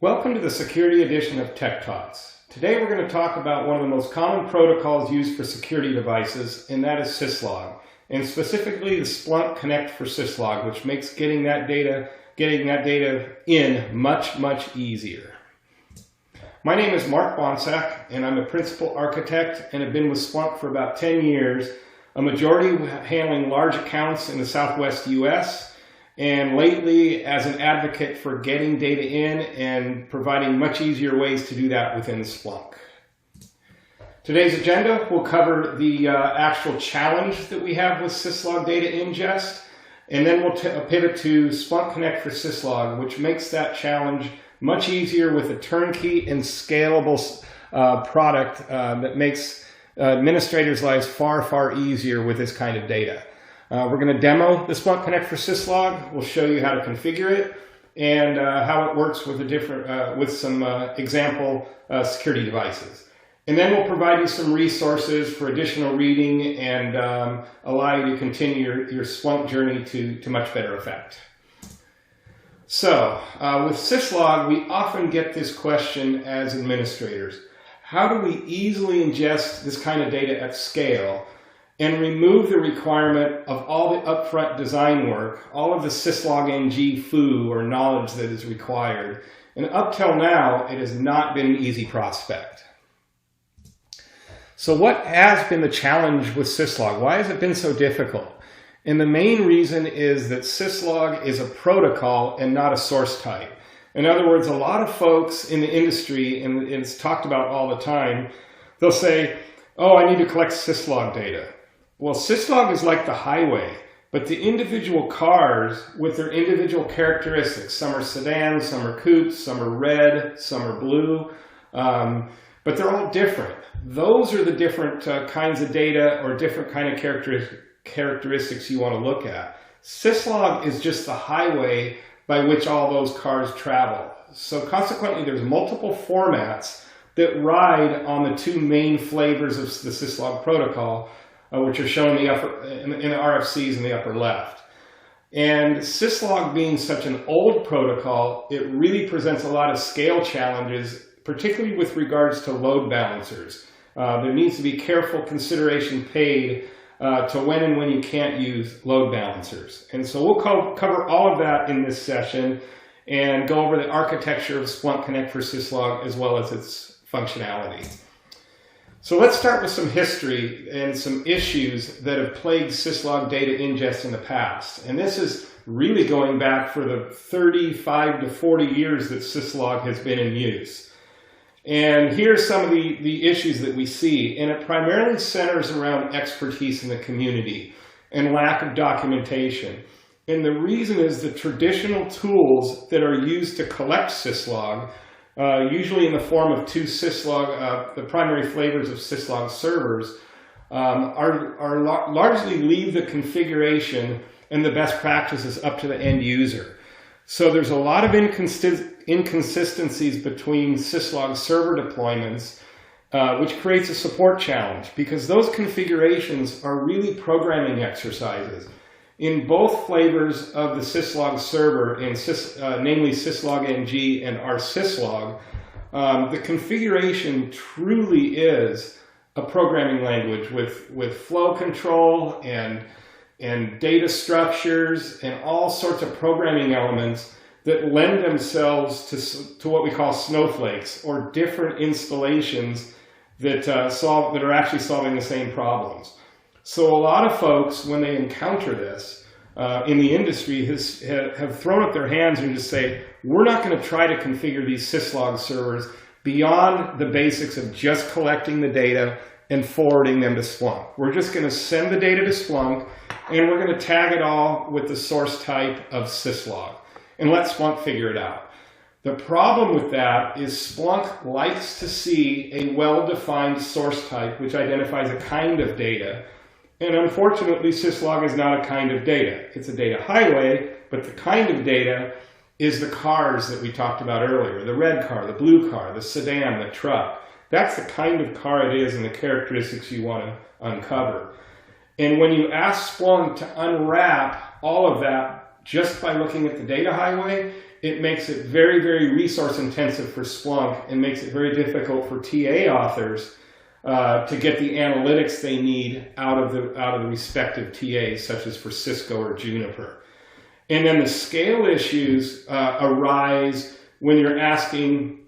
Welcome to the security edition of Tech Talks. Today we're going to talk about one of the most common protocols used for security devices, and that is Syslog, and specifically the Splunk Connect for Syslog, which makes getting that data in much easier. My name is Mark Bonsack, and I'm a principal architect and have been with Splunk for about 10 years, a majority handling large accounts in the Southwest US, and lately as an advocate for getting data in and providing much easier ways to do that within Splunk. Today's agenda will cover the actual challenge that we have with Syslog data ingest, and then we'll pivot to Splunk Connect for Syslog, which makes that challenge much easier with a turnkey and scalable product that makes administrators' lives far easier with this kind of data. We're going to demo the Splunk Connect for Syslog. We'll show you how to configure it and how it works with with some example security devices. And then we'll provide you some resources for additional reading and allow you to continue your Splunk journey to much better effect. So with Syslog, we often get this question as administrators. How do we easily ingest this kind of data at scale and remove the requirement of all the upfront design work, all of the Syslog NG foo or knowledge that is required? And up till now, it has not been an easy prospect. So what has been the challenge with Syslog? Why has it been so difficult? And the main reason is that Syslog is a protocol and not a source type. In other words, a lot of folks in the industry, and it's talked about all the time, they'll say, oh, I need to collect Syslog data. Well, Syslog is like the highway, but the individual cars with their individual characteristics, some are sedans, some are coupes, some are red, some are blue, but they're all different. Those are the different kinds of data or different kind of characteristics you want to look at. Syslog is just the highway by which all those cars travel. So consequently, there's multiple formats that ride on the two main flavors of the Syslog protocol, which are shown in the RFCs in the upper left. And Syslog being such an old protocol, it really presents a lot of scale challenges, particularly with regards to load balancers. There needs to be careful consideration paid to when and when you can't use load balancers. And so we'll cover all of that in this session and go over the architecture of Splunk Connect for Syslog as well as its functionality. So let's start with some history and some issues that have plagued Syslog data ingest in the past. And this is really going back for the 35 to 40 years that Syslog has been in use. And here's some of the issues that we see. And it primarily centers around expertise in the community and lack of documentation. And the reason is the traditional tools that are used to collect Syslog, usually in the form of two Syslog, the primary flavors of Syslog servers, largely leave the configuration and the best practices up to the end user. So there's a lot of inconsistencies between Syslog server deployments, which creates a support challenge because those configurations are really programming exercises. In both flavors of the Syslog server, namely Syslog NG and our Syslog, the configuration truly is a programming language with flow control and data structures and all sorts of programming elements that lend themselves to what we call snowflakes or different installations that are actually solving the same problems. So a lot of folks, when they encounter this in the industry, have thrown up their hands and just say, we're not going to try to configure these Syslog servers beyond the basics of just collecting the data and forwarding them to Splunk. We're just going to send the data to Splunk, and we're going to tag it all with the source type of Syslog, and let Splunk figure it out. The problem with that is Splunk likes to see a well-defined source type which identifies a kind of data. And unfortunately, Syslog is not a kind of data. It's a data highway, but the kind of data is the cars that we talked about earlier. The red car, the blue car, the sedan, the truck. That's the kind of car it is and the characteristics you want to uncover. And when you ask Splunk to unwrap all of that just by looking at the data highway, it makes it very, very resource intensive for Splunk and makes it very difficult for TA authors to get the analytics they need out of the respective TAs, such as for Cisco or Juniper. And then the scale issues arise when you're asking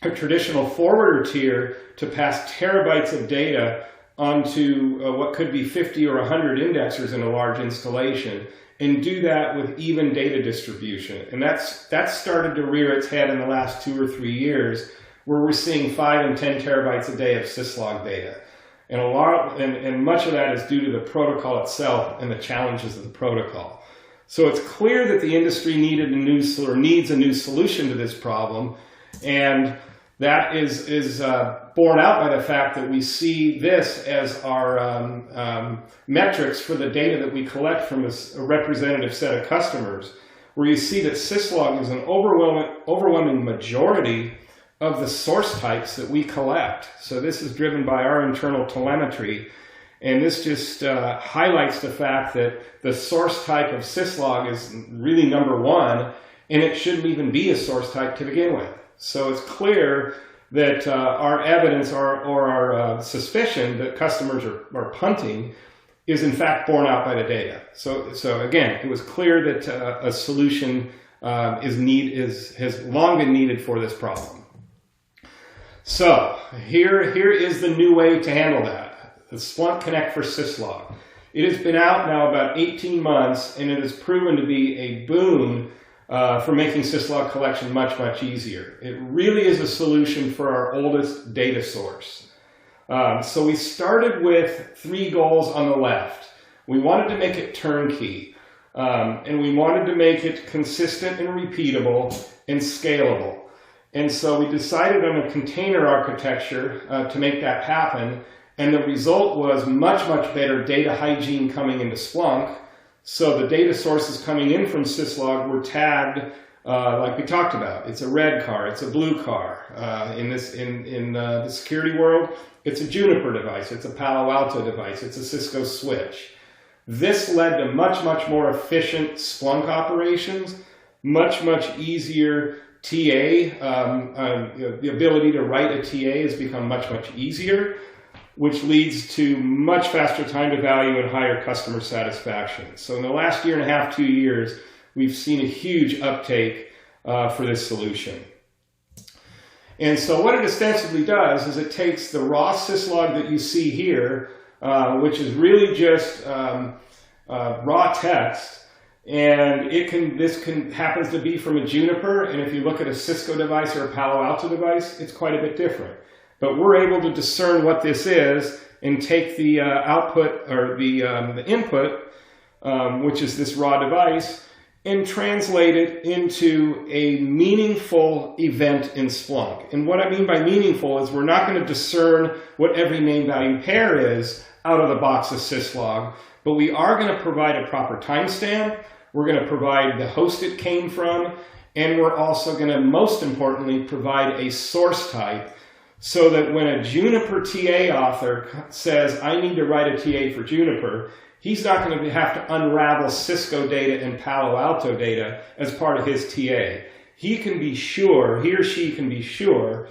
a traditional forwarder tier to pass terabytes of data onto what could be 50 or 100 indexers in a large installation, and do that with even data distribution. And that's started to rear its head in the last 2 or 3 years, where we're seeing 5 and 10 terabytes a day of Syslog data. And much of that is due to the protocol itself and the challenges of the protocol. So it's clear that the industry needs a new solution to this problem, and that is borne out by the fact that we see this as our metrics for the data that we collect from a representative set of customers, where you see that Syslog is an overwhelming majority of the source types that we collect. So this is driven by our internal telemetry, and this just highlights the fact that the source type of Syslog is really number one, and it shouldn't even be a source type to begin with. So it's clear that our evidence or our suspicion that customers are punting is in fact borne out by the data. So again, it was clear that a solution has long been needed for this problem. So here is the new way to handle that: the Splunk Connect for Syslog. It has been out now about 18 months, and it has proven to be a boon for making Syslog collection much, much easier. It really is a solution for our oldest data source. So we started with 3 goals on the left. We wanted to make it turnkey, and we wanted to make it consistent and repeatable and scalable. And so we decided on a container architecture to make that happen, and the result was much, much better data hygiene coming into Splunk. So the data sources coming in from Syslog were tagged like we talked about. It's a red car, it's a blue car. In the security world, it's a Juniper device, it's a Palo Alto device, it's a Cisco switch. This led to much, much more efficient Splunk operations, much, much easier TA. The ability to write a TA has become much, much easier, which leads to much faster time to value and higher customer satisfaction. So in the last 1.5 to 2 years, we've seen a huge uptake for this solution. And so what it ostensibly does is it takes the raw Syslog that you see here, which is really just raw text, and this happens to be from a Juniper, and if you look at a Cisco device or a Palo Alto device, it's quite a bit different. But we're able to discern what this is and take the output or the input, which is this raw device, and translate it into a meaningful event in Splunk. And what I mean by meaningful is we're not going to discern what every name value pair is out of the box of Syslog, but we are going to provide a proper timestamp, we're going to provide the host it came from, and we're also going to, most importantly, provide a source type, so that when a Juniper TA author says, I need to write a TA for Juniper, he's not going to have to unravel Cisco data and Palo Alto data as part of his TA. He or she can be sure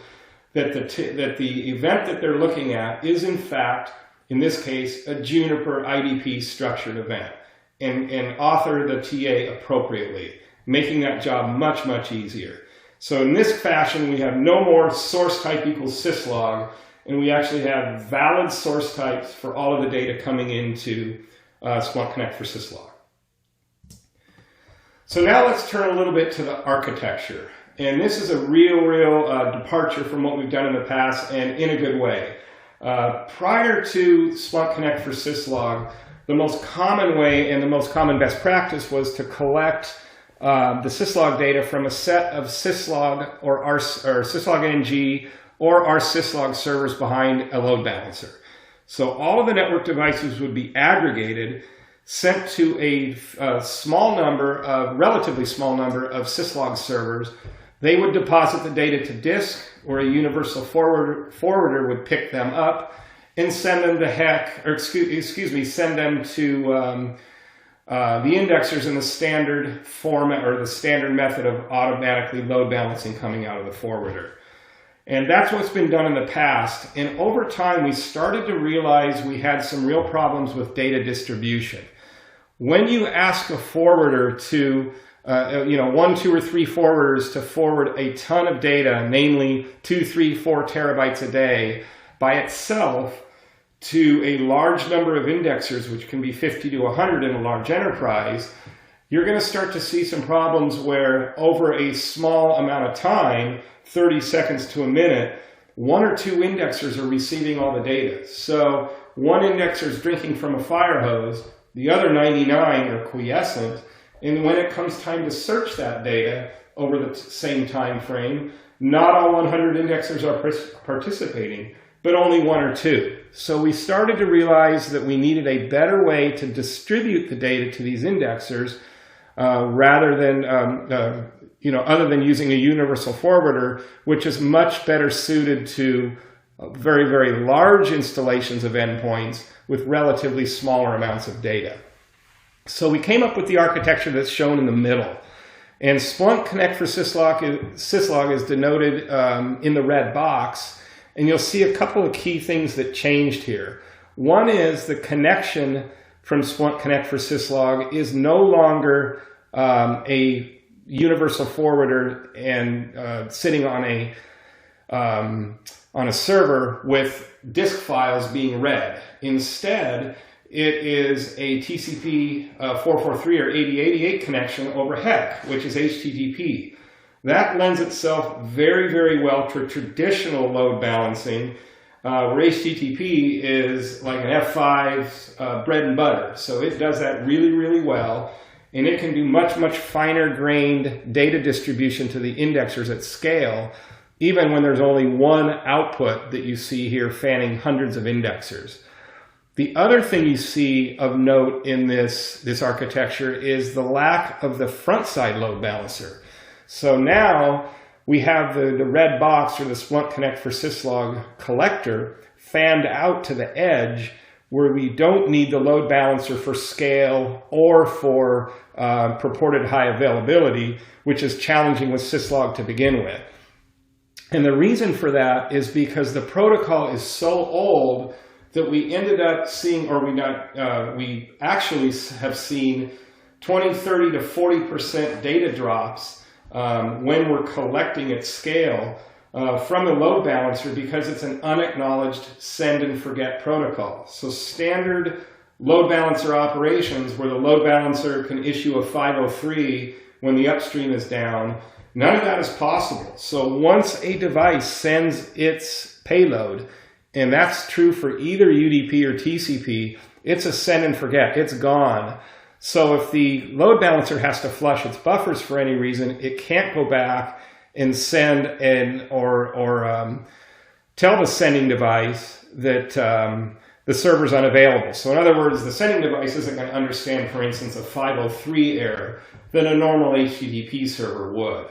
that the event that they're looking at is in fact, in this case, a Juniper IDP structured event, and author the TA appropriately, making that job much, much easier. So in this fashion, we have no more source type equals Syslog, and we actually have valid source types for all of the data coming into Splunk Connect for Syslog. So now let's turn a little bit to the architecture. And this is a real departure from what we've done in the past, and in a good way. Prior to Splunk Connect for Syslog, the most common way and the most common best practice was to collect the Syslog data from a set of Syslog or Syslog NG or our Syslog servers behind a load balancer. So all of the network devices would be aggregated, sent to a relatively small number of Syslog servers. They would deposit the data to disk, where a universal forwarder would pick them up and send them to send them to the indexers in the standard format or the standard method of automatically load balancing coming out of the forwarder. And that's what's been done in the past. And over time, we started to realize we had some real problems with data distribution. When you ask a forwarder to, 1, 2, or 3 forwarders to forward a ton of data, namely 2, 3, 4 terabytes a day by itself to a large number of indexers, which can be 50 to 100 in a large enterprise, you're going to start to see some problems where over a small amount of time, 30 seconds to a minute, 1 or 2 indexers are receiving all the data. So one indexer is drinking from a fire hose, the other 99 are quiescent, and when it comes time to search that data over the same time frame, not all 100 indexers are participating, but only 1 or 2. So we started to realize that we needed a better way to distribute the data to these indexers rather than other than using a universal forwarder, which is much better suited to very, very large installations of endpoints with relatively smaller amounts of data. So we came up with the architecture that's shown in the middle. And Splunk Connect for Syslog is denoted in the red box. And you'll see a couple of key things that changed here. One is the connection from Splunk Connect for Syslog is no longer a universal forwarder and sitting on a server with disk files being read. Instead, it is a TCP 443 or 8088 connection over HEC, which is HTTP. That lends itself very, very well to traditional load balancing, where HTTP is like an F5 bread and butter. So it does that really, really well. And it can do much, much finer grained data distribution to the indexers at scale, even when there's only one output that you see here fanning hundreds of indexers. The other thing you see of note in this architecture is the lack of the front side load balancer. So now we have the red box or the Splunk Connect for Syslog collector fanned out to the edge where we don't need the load balancer for scale or for purported high availability, which is challenging with Syslog to begin with. And the reason for that is because the protocol is so old that we ended up seeing, or we actually have seen 20, 30 to 40% data drops when we're collecting at scale from the load balancer because it's an unacknowledged send and forget protocol. So standard load balancer operations where the load balancer can issue a 503 when the upstream is down, none of that is possible. So once a device sends its payload, and that's true for either UDP or TCP, it's a send and forget, it's gone. So if the load balancer has to flush its buffers for any reason, it can't go back and send or tell the sending device that the server's unavailable. So in other words, the sending device isn't going to understand, for instance, a 503 error that a normal HTTP server would.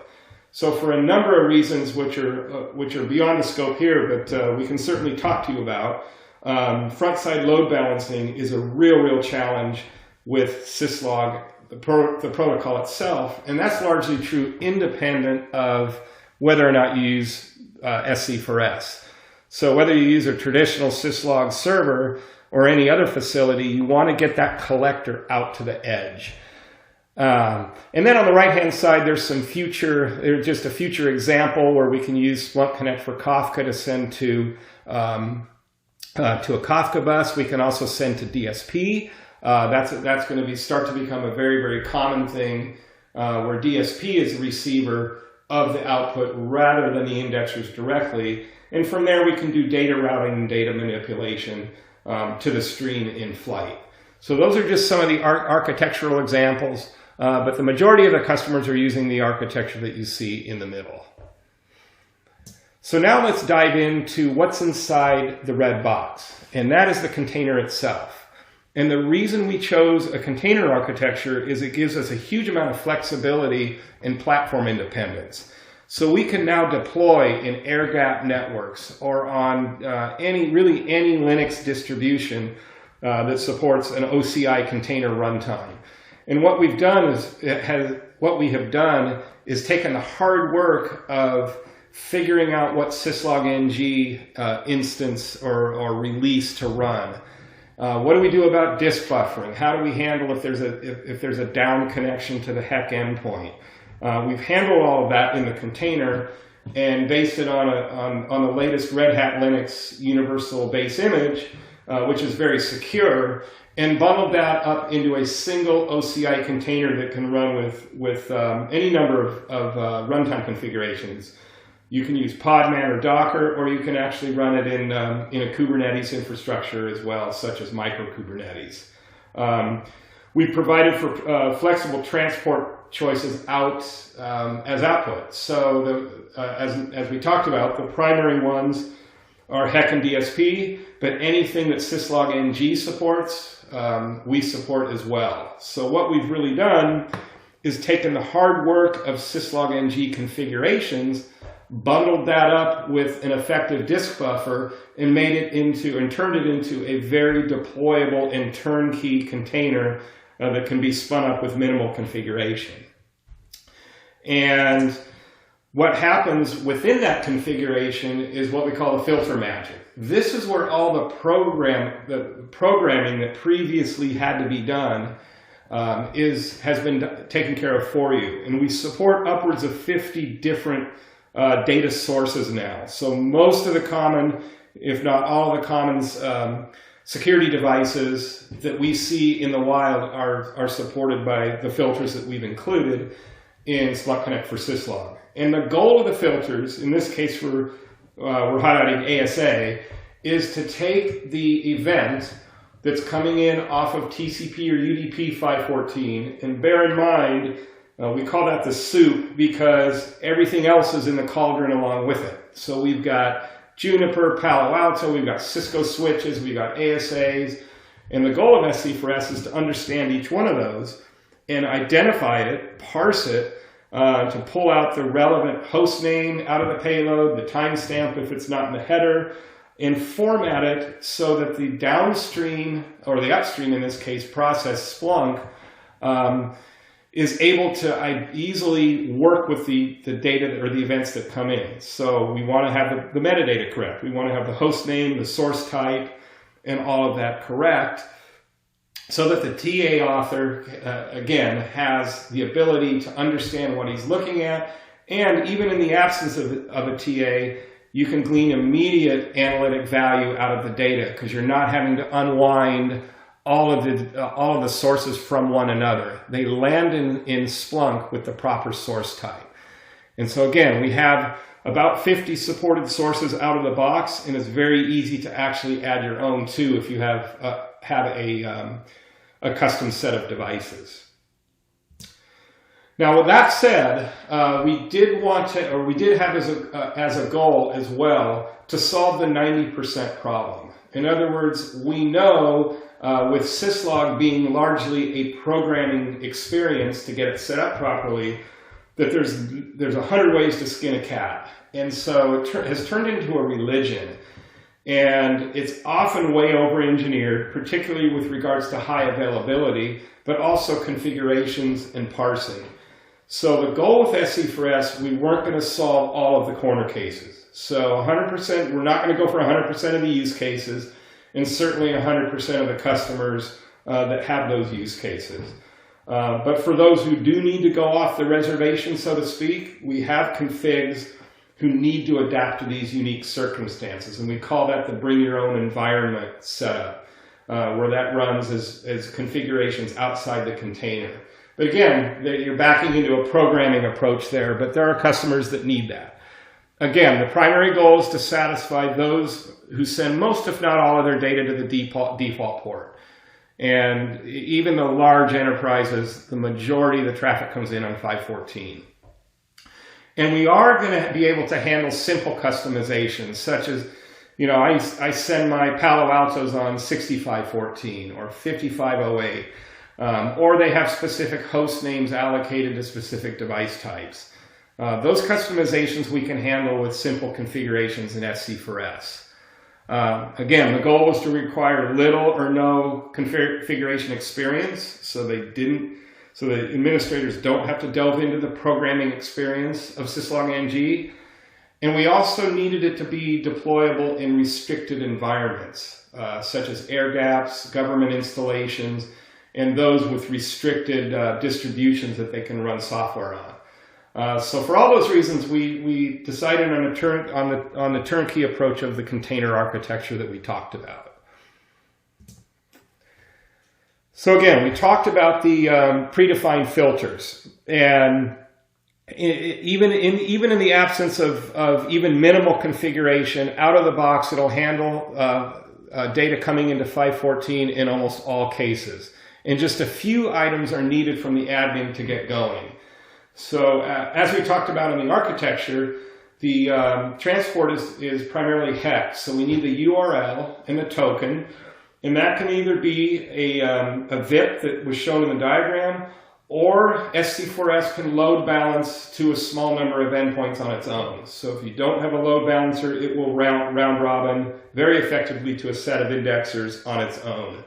So for a number of reasons which are beyond the scope here, but we can certainly talk to you about, front-side load balancing is a real challenge with Syslog, the protocol itself, and that's largely true independent of whether or not you use SC4S. So whether you use a traditional Syslog server or any other facility, you want to get that collector out to the edge. And then on the right-hand side, there's just a future example where we can use Splunk Connect for Kafka to send to a Kafka bus. We can also send to DSP. That's going to start to become a very common thing where DSP is the receiver of the output rather than the indexers directly. And from there, we can do data routing and data manipulation to the stream in flight. So those are just some of the architectural examples, but the majority of the customers are using the architecture that you see in the middle. So now let's dive into what's inside the red box, and that is the container itself. And the reason we chose a container architecture is it gives us a huge amount of flexibility and platform independence. So we can now deploy in air-gapped networks or on any Linux distribution that supports an OCI container runtime. And what we've done is taken the hard work of figuring out what Syslog NG instance or release to run. What do we do about disk buffering? How do we handle if there's a down connection to the HEC endpoint? We've handled all of that in the container and based it on the latest Red Hat Linux universal base image, which is very secure, and bundled that up into a single OCI container that can run with any number of runtime configurations. You can use Podman or Docker, or you can actually run it in a Kubernetes infrastructure as well, such as micro Kubernetes. We provided for flexible transport choices out as output. So as we talked about, the primary ones are HEC and DSP, but anything that Syslog NG supports, we support as well. So what we've really done is taken the hard work of Syslog NG configurations, bundled that up with an effective disk buffer, and turned it into a very deployable and turnkey container that can be spun up with minimal configuration. And what happens within that configuration is what we call the filter magic. This is where all the programming that previously had to be done has been taken care of for you. And we support upwards of 50 different data sources now. So most of the common, if not all the common security devices that we see in the wild are supported by the filters that we've included in Splunk Connect for Syslog. And the goal of the filters, in this case we're highlighting ASA, is to take the event that's coming in off of TCP or UDP 514, and bear in mind, we call that the soup because everything else is in the cauldron along with it. So we've got Juniper, Palo Alto, we've got Cisco switches, we've got ASAs, and the goal of SC4S is to understand each one of those and identify it, parse it, to pull out the relevant host name out of the payload, the timestamp if it's not in the header, and format it so that the downstream, or the upstream in this case, process Splunk, is able to easily work with the data or the events that come in. So we want to have the metadata correct. We want to have the host name, the source type, and all of that correct, so that the TA author, again, has the ability to understand what he's looking at. And even in the absence of a TA, you can glean immediate analytic value out of the data because you're not having to unwind all of the sources from one another. They land in Splunk with the proper source type. And so again, we have about 50 supported sources out of the box, and it's very easy to actually add your own too if you have a custom set of devices. Now, with that said, we did have as a goal as well to solve the 90% problem. In other words, we know with Syslog being largely a programming experience to get it set up properly, that there's 100 ways to skin a cat. And so it has turned into a religion. And it's often way over-engineered, particularly with regards to high availability, but also configurations and parsing. So the goal with SC4S, we weren't going to solve all of the corner cases. So 100%, we're not going to go for 100% of the use cases, and certainly 100% of the customers that have those use cases. But for those who do need to go off the reservation, so to speak, we have configs who need to adapt to these unique circumstances. And we call that the bring your own environment setup, where that runs as configurations outside the container. But again, you're backing into a programming approach there, but there are customers that need that. Again, the primary goal is to satisfy those who send most, if not all, of their data to the default port. And even the large enterprises, the majority of the traffic comes in on 514. And we are going to be able to handle simple customizations, such as, I send my Palo Altos on 6514 or 5508, or they have specific host names allocated to specific device types. Those customizations we can handle with simple configurations in SC4S. Again, the goal was to require little or no configuration experience, so they didn't so that administrators don't have to delve into the programming experience of Syslog NG. And we also needed it to be deployable in restricted environments, such as air gaps, government installations, and those with restricted distributions that they can run software on. So for all those reasons, we decided on the turnkey approach of the container architecture that we talked about. So again, we talked about the predefined filters, and even in the absence of even minimal configuration, out of the box, it'll handle data coming into 5.14 in almost all cases. And just a few items are needed from the admin to get going. So as we talked about in the architecture, the transport is primarily hex. So we need the URL and the token. And that can either be a VIP that was shown in the diagram, or SC4S can load balance to a small number of endpoints on its own. So if you don't have a load balancer, it will round robin very effectively to a set of indexers on its own.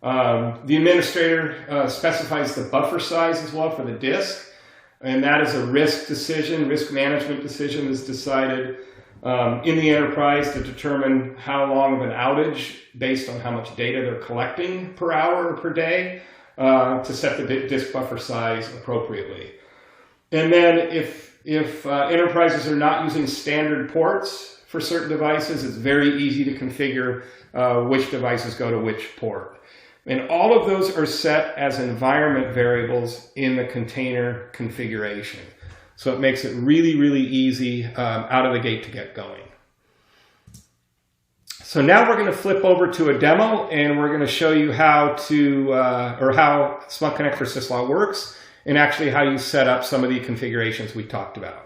The administrator specifies the buffer size as well for the disk, and that is a risk management decision is decided in the enterprise to determine how long of an outage based on how much data they're collecting per hour or per day to set the disk buffer size appropriately. And then if enterprises are not using standard ports for certain devices, it's very easy to configure which devices go to which port. And all of those are set as environment variables in the container configuration. So it makes it really, really easy out of the gate to get going. So now we're going to flip over to a demo, and we're going to show you how how Splunk Connect for Syslog works, and actually how you set up some of the configurations we talked about.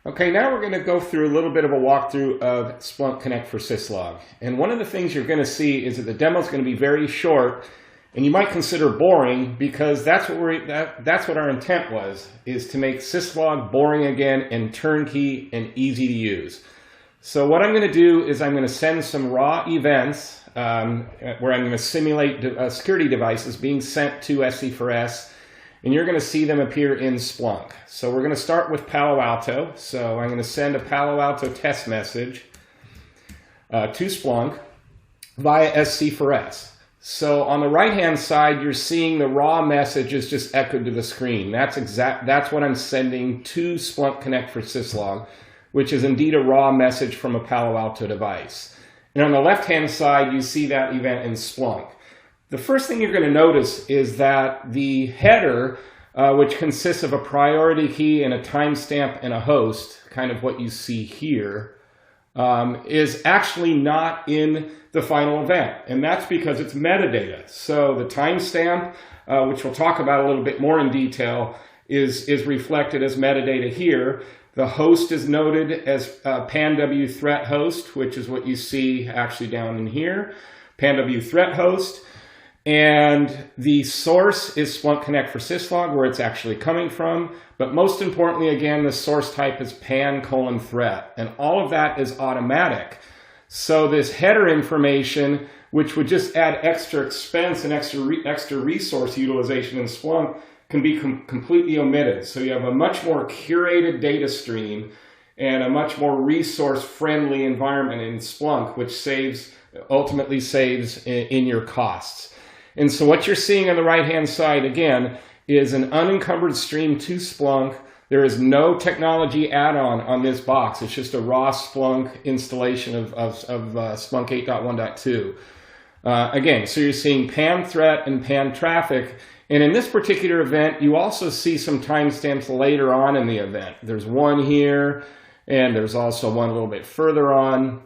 Okay, now we're going to go through a little bit of a walkthrough of Splunk Connect for Syslog. And one of the things you're going to see is that the demo is going to be very short, and you might consider boring, because that's what our intent was, is to make Syslog boring again and turnkey and easy to use. So what I'm going to do is I'm going to send some raw events where I'm going to simulate security devices being sent to SC4S, and you're going to see them appear in Splunk. So we're going to start with Palo Alto. So I'm going to send a Palo Alto test message to Splunk via SC4S. So on the right-hand side, you're seeing the raw message is just echoed to the screen. That's what I'm sending to Splunk Connect for Syslog, which is indeed a raw message from a Palo Alto device. And on the left-hand side, you see that event in Splunk. The first thing you're going to notice is that the header, which consists of a priority key and a timestamp and a host, kind of what you see here, is actually not in the final event. And that's because it's metadata. So the timestamp, which we'll talk about a little bit more in detail, is reflected as metadata here. The host is noted as PAN-W threat host, which is what you see actually down in here, PAN-W threat host. And the source is Splunk Connect for Syslog, where it's actually coming from. But most importantly, again, the source type is pan:threat. And all of that is automatic. So this header information, which would just add extra expense and extra resource utilization in Splunk, can be completely omitted. So you have a much more curated data stream and a much more resource-friendly environment in Splunk, which ultimately saves in your costs. And so what you're seeing on the right-hand side, again, is an unencumbered stream to Splunk. There is no technology add-on on this box. It's just a raw Splunk installation of Splunk 8.1.2. Again, so you're seeing PAN threat and PAN traffic. And in this particular event, you also see some timestamps later on in the event. There's one here, and there's also one a little bit further on.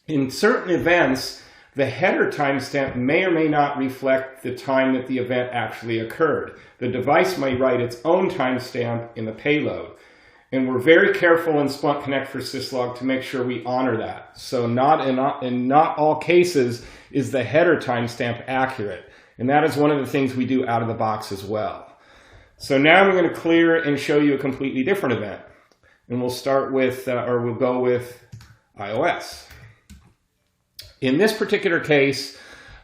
In certain events, the header timestamp may or may not reflect the time that the event actually occurred. The device may write its own timestamp in the payload. And we're very careful in Splunk Connect for Syslog to make sure we honor that. So in not all cases is the header timestamp accurate. And that is one of the things we do out of the box as well. So now I'm going to clear and show you a completely different event. And we'll start with, we'll go with iOS. In this particular case,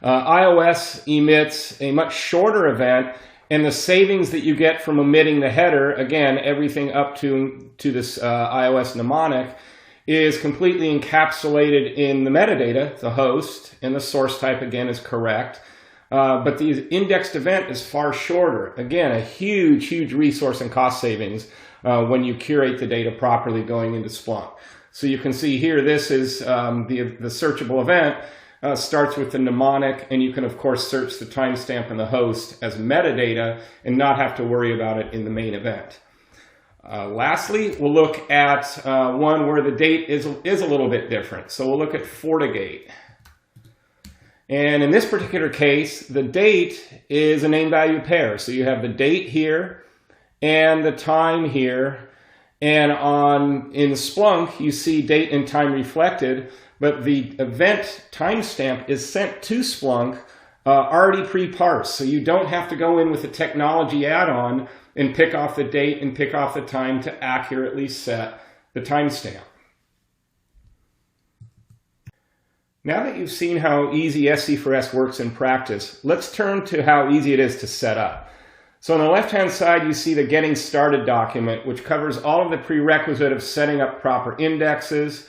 iOS emits a much shorter event, and the savings that you get from omitting the header, again, everything up to this iOS mnemonic, is completely encapsulated in the metadata, the host, and the source type, again, is correct. But the indexed event is far shorter. Again, a huge, huge resource and cost savings when you curate the data properly going into Splunk. So you can see here, this is the searchable event. Starts with the mnemonic, and you can, of course, search the timestamp and the host as metadata and not have to worry about it in the main event. Lastly, we'll look at one where the date is a little bit different. So we'll look at FortiGate. And in this particular case, the date is a name value pair. So you have the date here and the time here. And in Splunk, you see date and time reflected, but the event timestamp is sent to Splunk already pre-parsed. So you don't have to go in with a technology add-on and pick off the date and pick off the time to accurately set the timestamp. Now that you've seen how easy SC4S works in practice, let's turn to how easy it is to set up. So on the left-hand side, you see the Getting Started document, which covers all of the prerequisite of setting up proper indexes,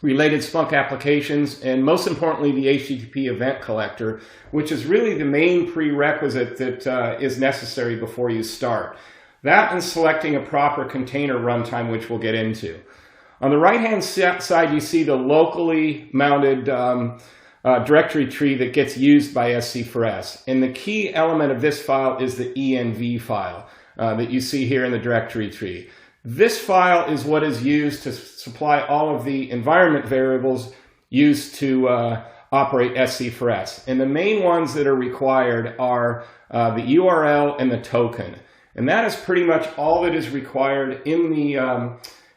related Splunk applications, and most importantly, the HTTP event collector, which is really the main prerequisite that is necessary before you start. That and selecting a proper container runtime, which we'll get into. On the right-hand side, you see the locally mounted directory tree that gets used by SC4S. And the key element of this file is the env file that you see here in the directory tree. This file is what is used to supply all of the environment variables used to operate SC4S. And the main ones that are required are the URL and the token. And that is pretty much all that is required in the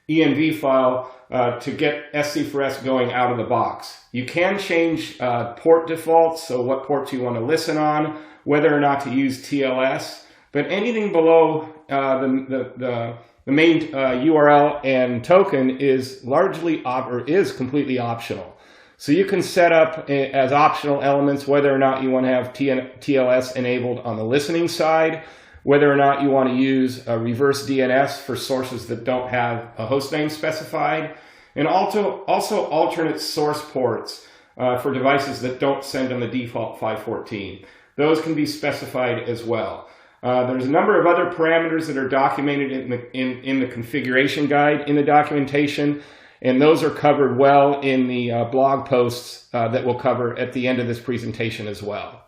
env file to get SC4S going out of the box. You can change port defaults, so what ports you want to listen on, whether or not to use TLS, but anything below the main URL and token is completely optional. So you can set up as optional elements whether or not you want to have TLS enabled on the listening side, whether or not you want to use a reverse DNS for sources that don't have a host name specified, and also alternate source ports for devices that don't send on the default 514. Those can be specified as well. There's a number of other parameters that are documented in the configuration guide in the documentation, and those are covered well in the blog posts that we'll cover at the end of this presentation as well.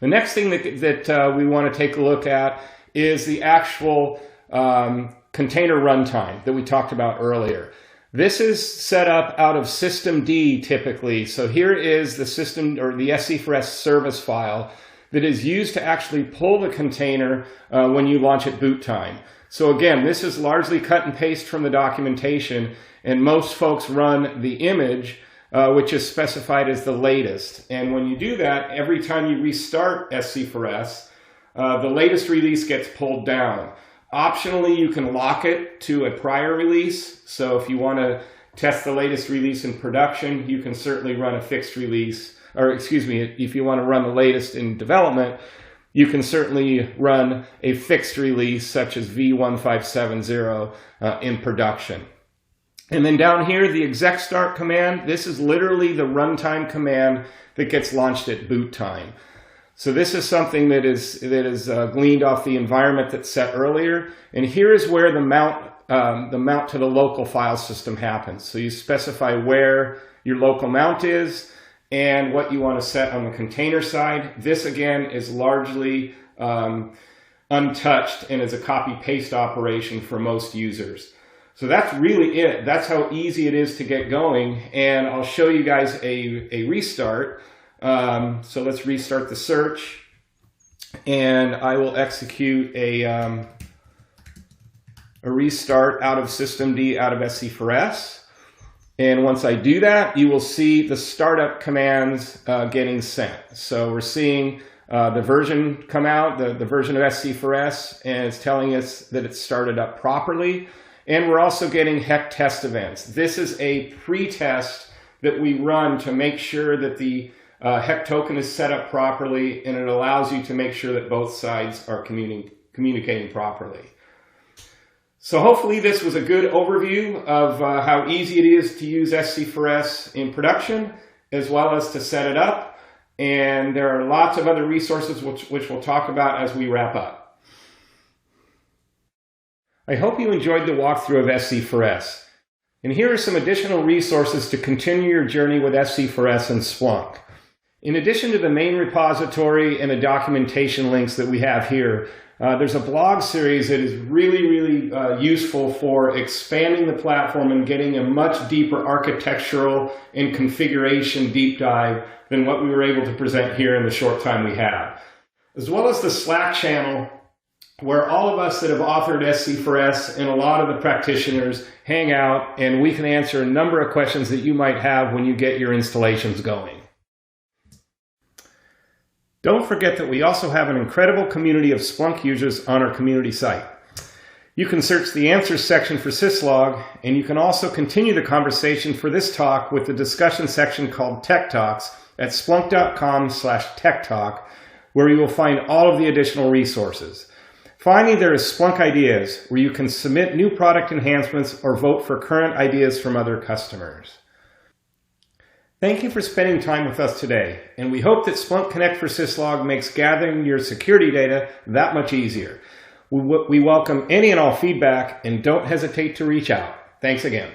The next thing that we want to take a look at is the actual container runtime that we talked about earlier. This is set up out of systemd typically. So here is the system or the SC4S service file that is used to actually pull the container when you launch at boot time. So again, this is largely cut and paste from the documentation, and most folks run the image, which is specified as the latest. And when you do that, every time you restart SC4S, the latest release gets pulled down. Optionally, you can lock it to a prior release. So if you want to test the latest release in production, you can certainly run a fixed release. Or excuse me, if you want to run the latest in development, you can certainly run a fixed release such as v1570 in production. And then down here, the exec start command, this is literally the runtime command that gets launched at boot time. So this is something that is gleaned off the environment that's set earlier. And here is where the mount to the local file system happens. So you specify where your local mount is and what you want to set on the container side. This again is largely untouched and is a copy-paste operation for most users. So that's really it. That's how easy it is to get going. And I'll show you guys a restart. So let's restart the search. And I will execute a restart out of systemd, out of SC4S. And once I do that, you will see the startup commands getting sent. So we're seeing the version come out, the version of SC4S, and it's telling us that it's started up properly. And we're also getting HEC test events. This is a pre-test that we run to make sure that the HEC token is set up properly, and it allows you to make sure that both sides are communicating properly. So hopefully this was a good overview of how easy it is to use SC4S in production, as well as to set it up. And there are lots of other resources which we'll talk about as we wrap up. I hope you enjoyed the walkthrough of SC4S. And here are some additional resources to continue your journey with SC4S and Splunk. In addition to the main repository and the documentation links that we have here, there's a blog series that is really useful for expanding the platform and getting a much deeper architectural and configuration deep dive than what we were able to present here in the short time we have. As well as the Slack channel, where all of us that have authored SC4S and a lot of the practitioners hang out, and we can answer a number of questions that you might have when you get your installations going. Don't forget that we also have an incredible community of Splunk users on our community site. You can search the answers section for Syslog, and you can also continue the conversation for this talk with the discussion section called Tech Talks at splunk.com/techtalk, where you will find all of the additional resources. Finally, there is Splunk Ideas, where you can submit new product enhancements or vote for current ideas from other customers. Thank you for spending time with us today, and we hope that Splunk Connect for Syslog makes gathering your security data that much easier. We welcome any and all feedback, and don't hesitate to reach out. Thanks again.